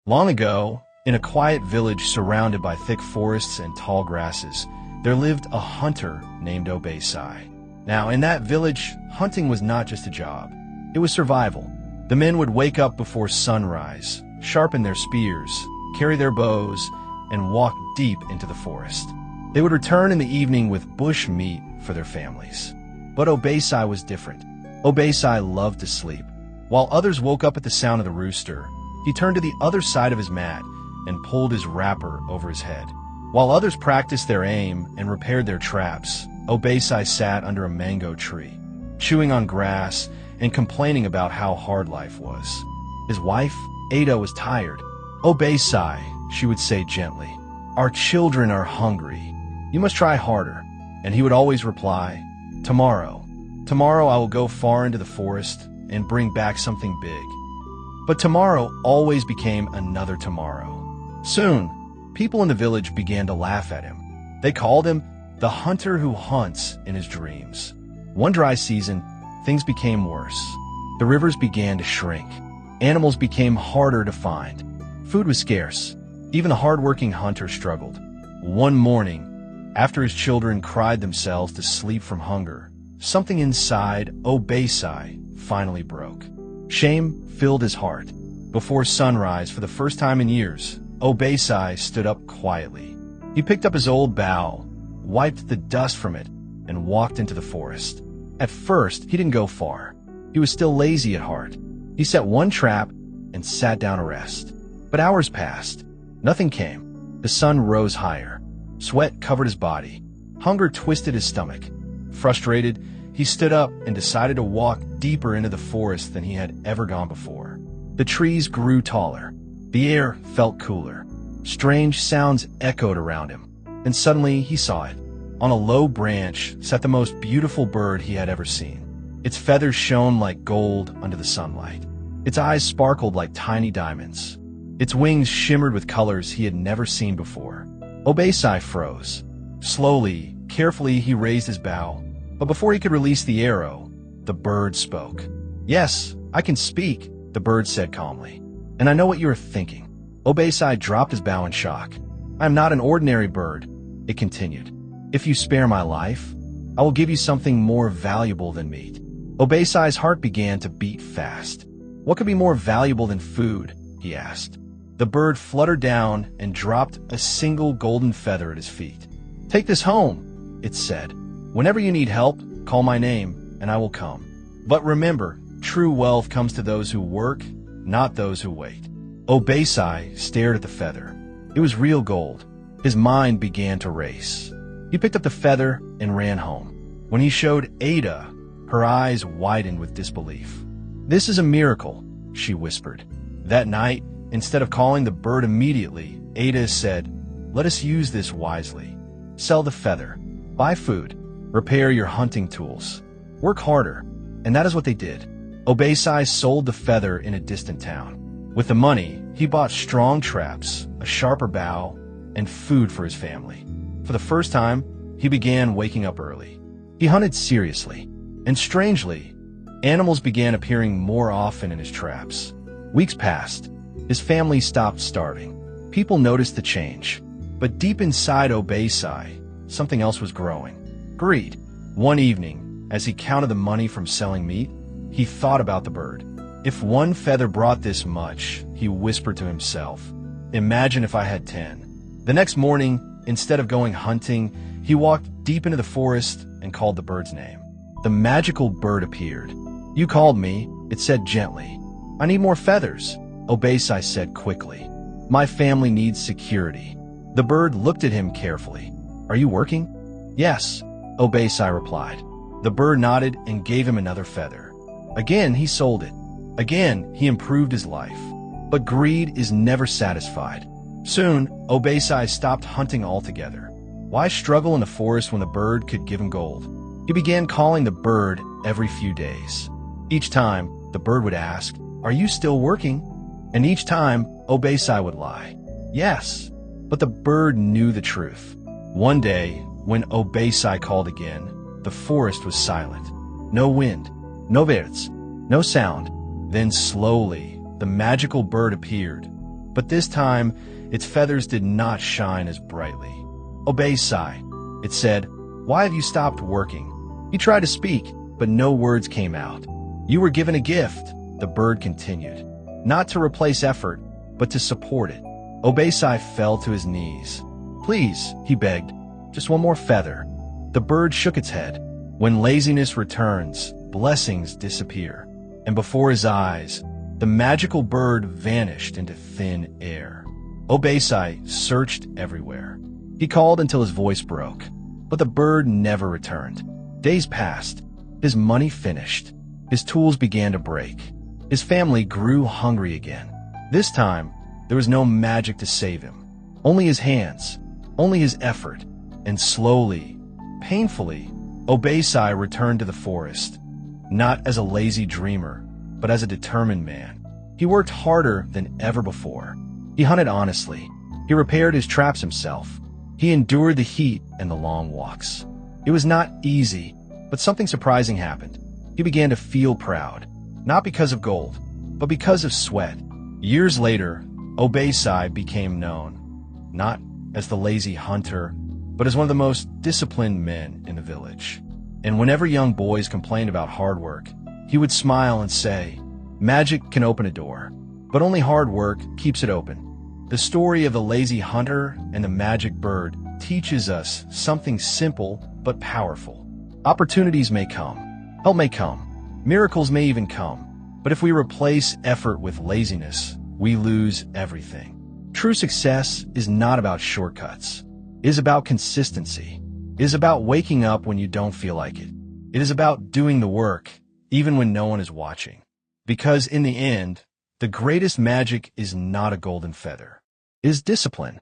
Long ago, in a quiet village surrounded by thick forests and tall grasses, there lived a hunter named Obesai. Now, in that village, hunting was not just a job. It was survival. The men would wake up before sunrise, sharpen their spears, carry their bows, and walk deep into the forest. They would return in the evening with bush meat for their families. But Obesai was different. Obesai loved to sleep. While others woke up at the sound of the rooster, he turned to the other side of his mat and pulled his wrapper over his head. While others practiced their aim and repaired their traps, Obesai sat under a mango tree, chewing on grass and complaining about how hard life was. His wife, Ada, was tired. "Obesai," she would say gently, "our children are hungry. You must try harder." And he would always reply, "Tomorrow. Tomorrow I will go far into the forest and bring back something big." But tomorrow always became another tomorrow. Soon, people in the village began to laugh at him. They called him the hunter who hunts in his dreams. One dry season, things became worse. The rivers began to shrink. Animals became harder to find. Food was scarce. Even the hard-working hunter struggled. One morning, after his children cried themselves to sleep from hunger, something inside Obesai finally broke. Shame filled his heart. Before sunrise, for the first time in years, Obesai stood up quietly. He picked up his old bow, wiped the dust from it, and walked into the forest. At first, he didn't go far. He was still lazy at heart. He set one trap and sat down to rest. But hours passed. Nothing came. The sun rose higher. Sweat covered his body. Hunger twisted his stomach. Frustrated, he stood up and decided to walk deeper into the forest than he had ever gone before. The trees grew taller. The air felt cooler. Strange sounds echoed around him. And suddenly he saw it. On a low branch sat the most beautiful bird he had ever seen. Its feathers shone like gold under the sunlight. Its eyes sparkled like tiny diamonds. Its wings shimmered with colors he had never seen before. Obesai froze. Slowly, carefully, he raised his bow. But before he could release the arrow, the bird spoke. "Yes, I can speak," the bird said calmly. "And I know what you are thinking." Obesai dropped his bow in shock. "I am not an ordinary bird," it continued. "If you spare my life, I will give you something more valuable than meat." Obesai's heart began to beat fast. What could be more valuable than food, he asked. The bird fluttered down and dropped a single golden feather at his feet. "Take this home," it said. "Whenever you need help, call my name, and I will come. But remember, true wealth comes to those who work, not those who wait." Obesai stared at the feather. It was real gold. His mind began to race. He picked up the feather and ran home. When he showed Ada, her eyes widened with disbelief. "This is a miracle," she whispered. That night, instead of calling the bird immediately, Ada said, "Let us use this wisely. Sell the feather, buy food, repair your hunting tools, work harder." And that is what they did. Obesai sold the feather in a distant town. With the money, he bought strong traps, a sharper bow, and food for his family. For the first time, he began waking up early. He hunted seriously, and strangely, animals began appearing more often in his traps. Weeks passed. His family stopped starving. People noticed the change. But deep inside Obesai, something else was growing. Greed. One evening, as he counted the money from selling meat, he thought about the bird. If one feather brought this much, he whispered to himself, "Imagine if I had 10. The next morning, instead of going hunting, he walked deep into the forest and called the bird's name. The magical bird appeared. "You called me," it said gently. "I need more feathers," Obesai said quickly. "My family needs security." The bird looked at him carefully. "Are you working?" "Yes," Obesai replied. The bird nodded and gave him another feather. Again, he sold it. Again, he improved his life. But greed is never satisfied. Soon, Obesai stopped hunting altogether. Why struggle in the forest when the bird could give him gold? He began calling the bird every few days. Each time, the bird would ask, "Are you still working?" And each time, Obesai would lie. "Yes." But the bird knew the truth. One day, when Obesai called again, the forest was silent. No wind, no birds, no sound. Then slowly, the magical bird appeared. But this time, its feathers did not shine as brightly. "Obey, Sai," it said. "Why have you stopped working?" He tried to speak, but no words came out. "You were given a gift," the bird continued. "Not to replace effort, but to support it." Obei-sai fell to his knees. "Please," he begged, "just one more feather." The bird shook its head. When laziness returns, blessings disappear. And before his eyes, the magical bird vanished into thin air. Obei-sai searched everywhere. He called until his voice broke, but the bird never returned. Days passed. His money finished. His tools began to break. His family grew hungry again. This time, there was no magic to save him. Only his hands, only his effort. And slowly, painfully, Obei-sai returned to the forest, not as a lazy dreamer, but as a determined man. He worked harder than ever before. He hunted honestly. He repaired his traps himself. He endured the heat and the long walks. It was not easy, but something surprising happened. He began to feel proud, not because of gold, but because of sweat. Years later, Obei-sai became known, not as the lazy hunter, but as one of the most disciplined men in the village. And whenever young boys complained about hard work, he would smile and say, "Magic can open a door, but only hard work keeps it open." The story of the lazy hunter and the magic bird teaches us something simple but powerful. Opportunities may come, help may come, miracles may even come, but if we replace effort with laziness, we lose everything. True success is not about shortcuts. It is about consistency. It is about waking up when you don't feel like it. It is about doing the work, even when no one is watching. Because in the end, the greatest magic is not a golden feather. It is discipline.